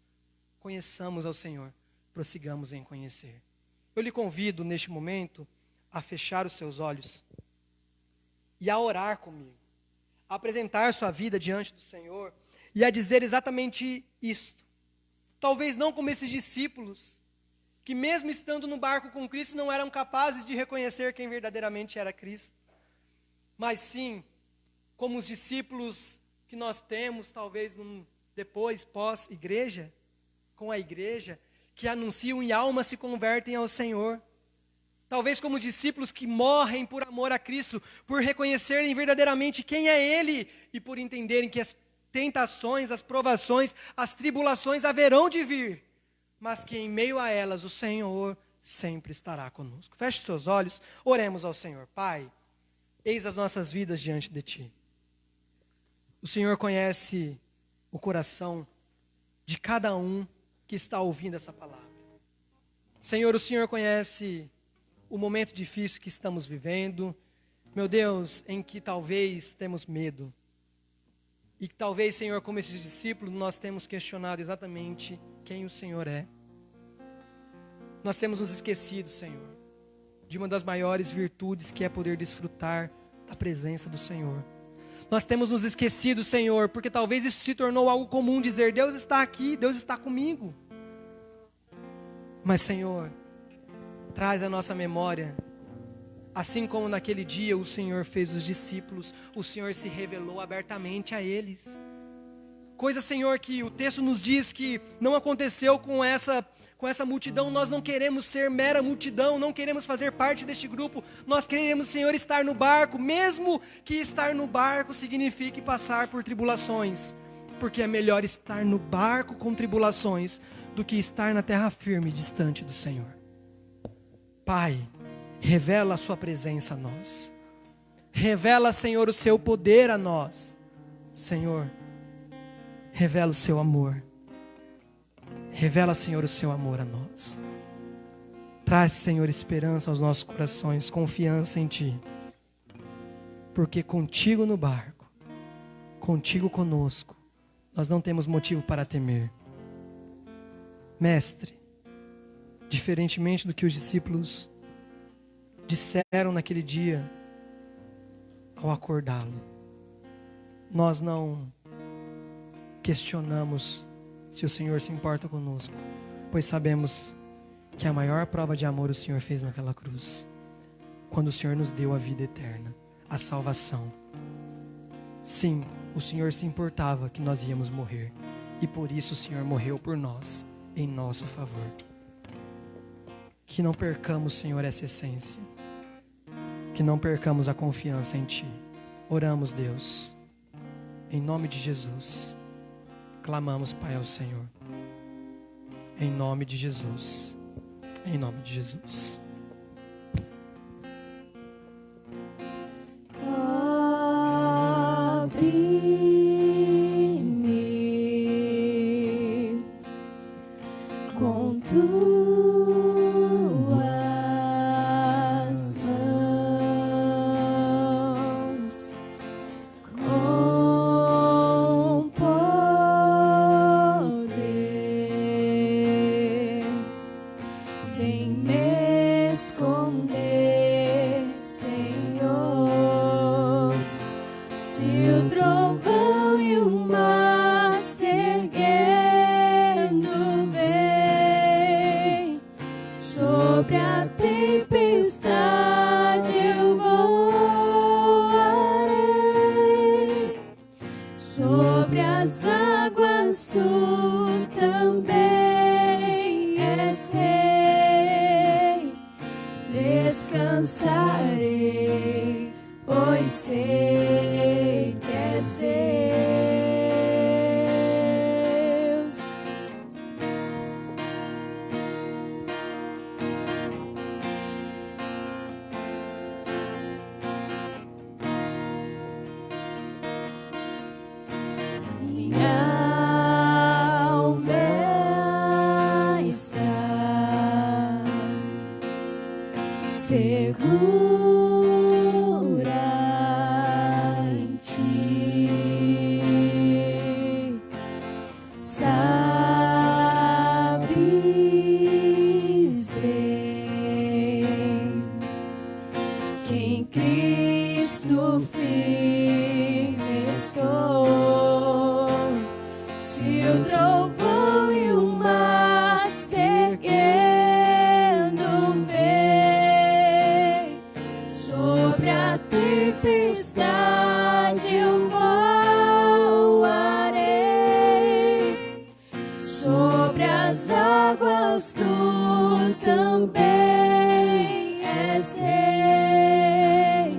Conheçamos ao Senhor, prossigamos em conhecer. Eu lhe convido neste momento a fechar os seus olhos e a orar comigo, a apresentar sua vida diante do Senhor e a dizer exatamente isto. Talvez não como esses discípulos, que mesmo estando no barco com Cristo não eram capazes de reconhecer quem verdadeiramente era Cristo, mas sim como os discípulos que nós temos, talvez depois, pós-igreja, com a igreja, que anunciam e almas se convertem ao Senhor. Talvez como discípulos que morrem por amor a Cristo, por reconhecerem verdadeiramente quem é Ele e por entenderem que as tentações, as provações, as tribulações haverão de vir, mas que em meio a elas o Senhor sempre estará conosco. Feche seus olhos, oremos ao Senhor. Pai, eis as nossas vidas diante de Ti. O Senhor conhece o coração de cada um que está ouvindo essa palavra. Senhor, o Senhor conhece o momento difícil que estamos vivendo, meu Deus, em que talvez temos medo. E que talvez, Senhor, como esses discípulos, nós temos questionado exatamente quem o Senhor é. Nós temos nos esquecido, Senhor, de uma das maiores virtudes, que é poder desfrutar da presença do Senhor. Nós temos nos esquecido, Senhor, porque talvez isso se tornou algo comum, dizer: Deus está aqui, Deus está comigo. Mas, Senhor, traz à nossa memória, assim como naquele dia o Senhor fez os discípulos, o Senhor se revelou abertamente a eles. Coisa, Senhor, que o texto nos diz que não aconteceu com essa multidão. Nós não queremos ser mera multidão, não queremos fazer parte deste grupo. Nós queremos, Senhor, estar no barco, mesmo que estar no barco signifique passar por tribulações. Porque é melhor estar no barco com tribulações do que estar na terra firme, distante do Senhor. Pai, revela a sua presença a nós. Revela, Senhor, o seu poder a nós. Senhor, revela o seu amor. Revela, Senhor, o seu amor a nós. Traz, Senhor, esperança aos nossos corações, confiança em Ti. Porque contigo no barco, contigo conosco, nós não temos motivo para temer. Mestre, diferentemente do que os discípulos disseram naquele dia ao acordá-lo, nós não questionamos se o Senhor se importa conosco, pois sabemos que a maior prova de amor o Senhor fez naquela cruz, quando o Senhor nos deu a vida eterna, a salvação. Sim, o Senhor se importava que nós íamos morrer, e por isso o Senhor morreu por nós, em nosso favor. Que não percamos, Senhor, essa essência, que não percamos a confiança em Ti. Oramos, Deus, em nome de Jesus, clamamos, Pai, ao Senhor, em nome de Jesus, em nome de Jesus. Cobre-me com tuas mãos, com poder, vem me esconder, Senhor. Se o trovão e o mar se erguendo vem, sobre a tempestade eu voarei, sobre as águas tu também és rei. Descansarei, pois sei que és Deus. Minha alma está segura em Ti. Sabes bem que em Cristo firme estou. Se o trovão e o mar se erguendo vem, sobre a tempestade eu voarei, sobre as águas tu também és rei.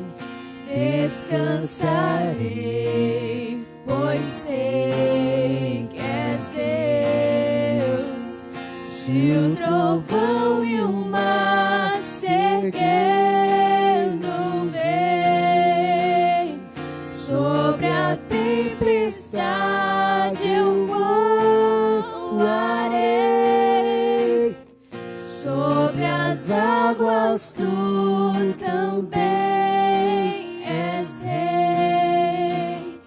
Descansarei, pois sei que és Deus. Se o trovão e o mar se erguendo vem, sobre a tempestade eu voarei, sobre as águas tu também és rei.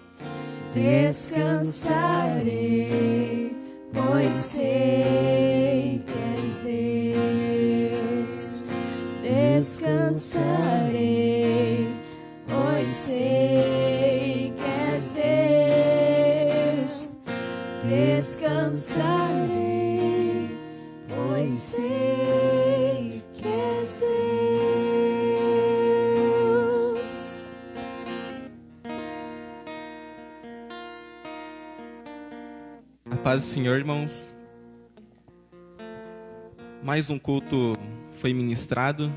Descansarei, pois sei que és Deus. Descansarei, pois sei que és Deus. Descansarei, pois sei que és Deus. A paz do Senhor, irmãos. Mais um culto foi ministrado,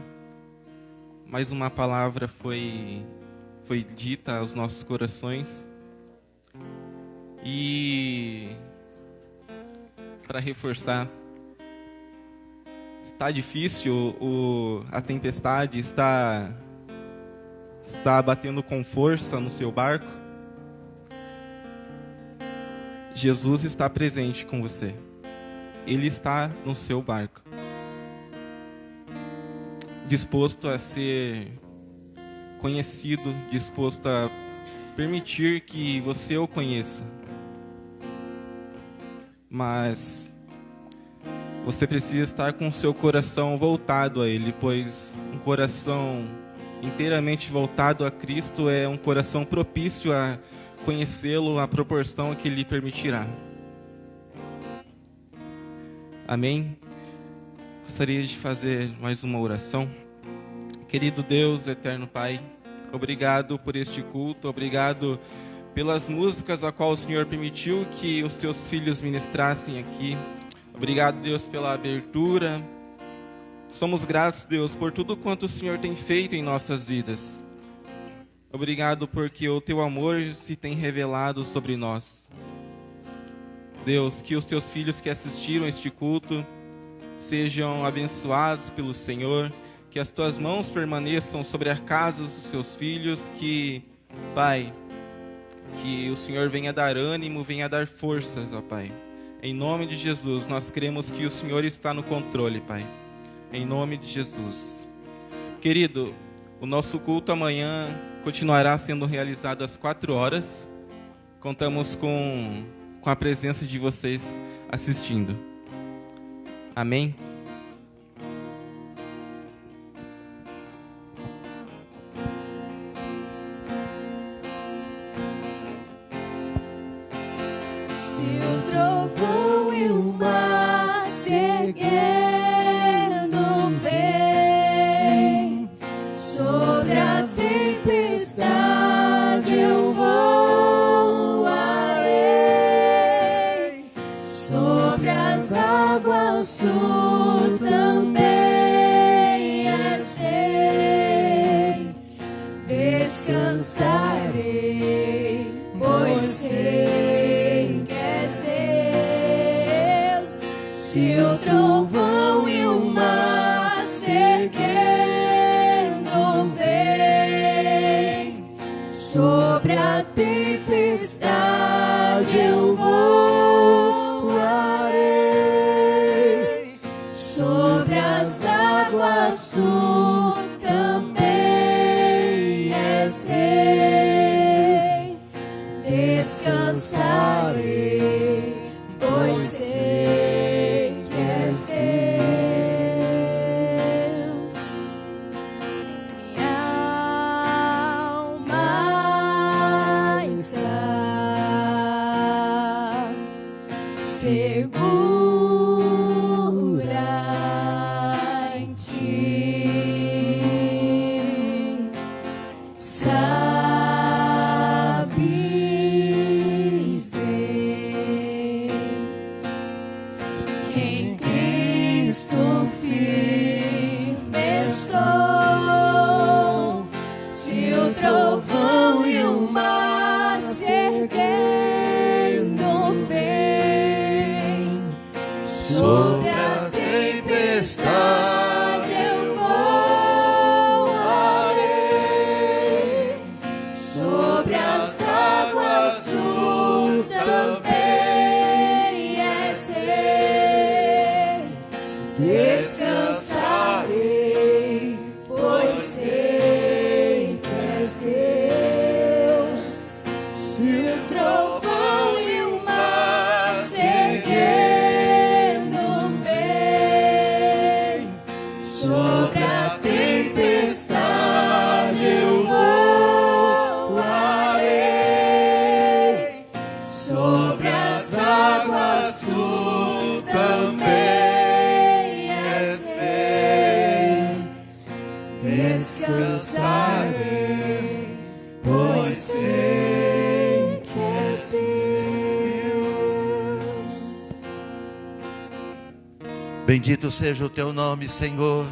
mais uma palavra foi dita aos nossos corações. E para reforçar, está difícil, a tempestade está batendo com força no seu barco. Jesus está presente com você. Ele está no seu barco. disposto a ser conhecido, disposto a permitir que você o conheça. Mas você precisa estar com o seu coração voltado a Ele, pois um coração inteiramente voltado a Cristo é um coração propício a conhecê-lo à proporção que Ele permitirá. Amém? Gostaria de fazer mais uma oração. Querido Deus, eterno Pai, obrigado por este culto, obrigado pelas músicas a qual o Senhor permitiu que os teus filhos ministrassem aqui. Obrigado, Deus, pela abertura. Somos gratos, Deus, por tudo quanto o Senhor tem feito em nossas vidas. Obrigado porque o teu amor se tem revelado sobre nós. Deus, que os teus filhos que assistiram este culto sejam abençoados pelo Senhor, que as tuas mãos permaneçam sobre a casa dos seus filhos, que, Pai, que o Senhor venha dar ânimo, venha dar forças, ó Pai. Em nome de Jesus, nós cremos que o Senhor está no controle, Pai. Em nome de Jesus. Querido, o nosso culto amanhã continuará sendo realizado às 4 horas. Contamos com a presença de vocês assistindo. Amém? Se o trovão e o mar se erguendo vem, sobre a tempestade eu voarei, sobre as águas tu também és rei, descansarei, pois sei que és Deus. Se o trovão e o mar se erguendo vem, sobre a tempestade eu voarei, sobre as águas tu também és rei, descansarei, pois sei que és Deus. Minha alma está segura em ti, sabes bem que em Cristo firme sou. Se o trovão e o mar se erguendo vem, sobre a tempestade eu voarei, sobre as águas tu também és rei, descansarei, pois sei que és Deus. Se o trovão e o mar se erguendo vem, sobre a tempestade eu voarei, sobre as águas tu também és rei, descansarei, pois sei que és Deus. Bendito seja o teu nome, Senhor.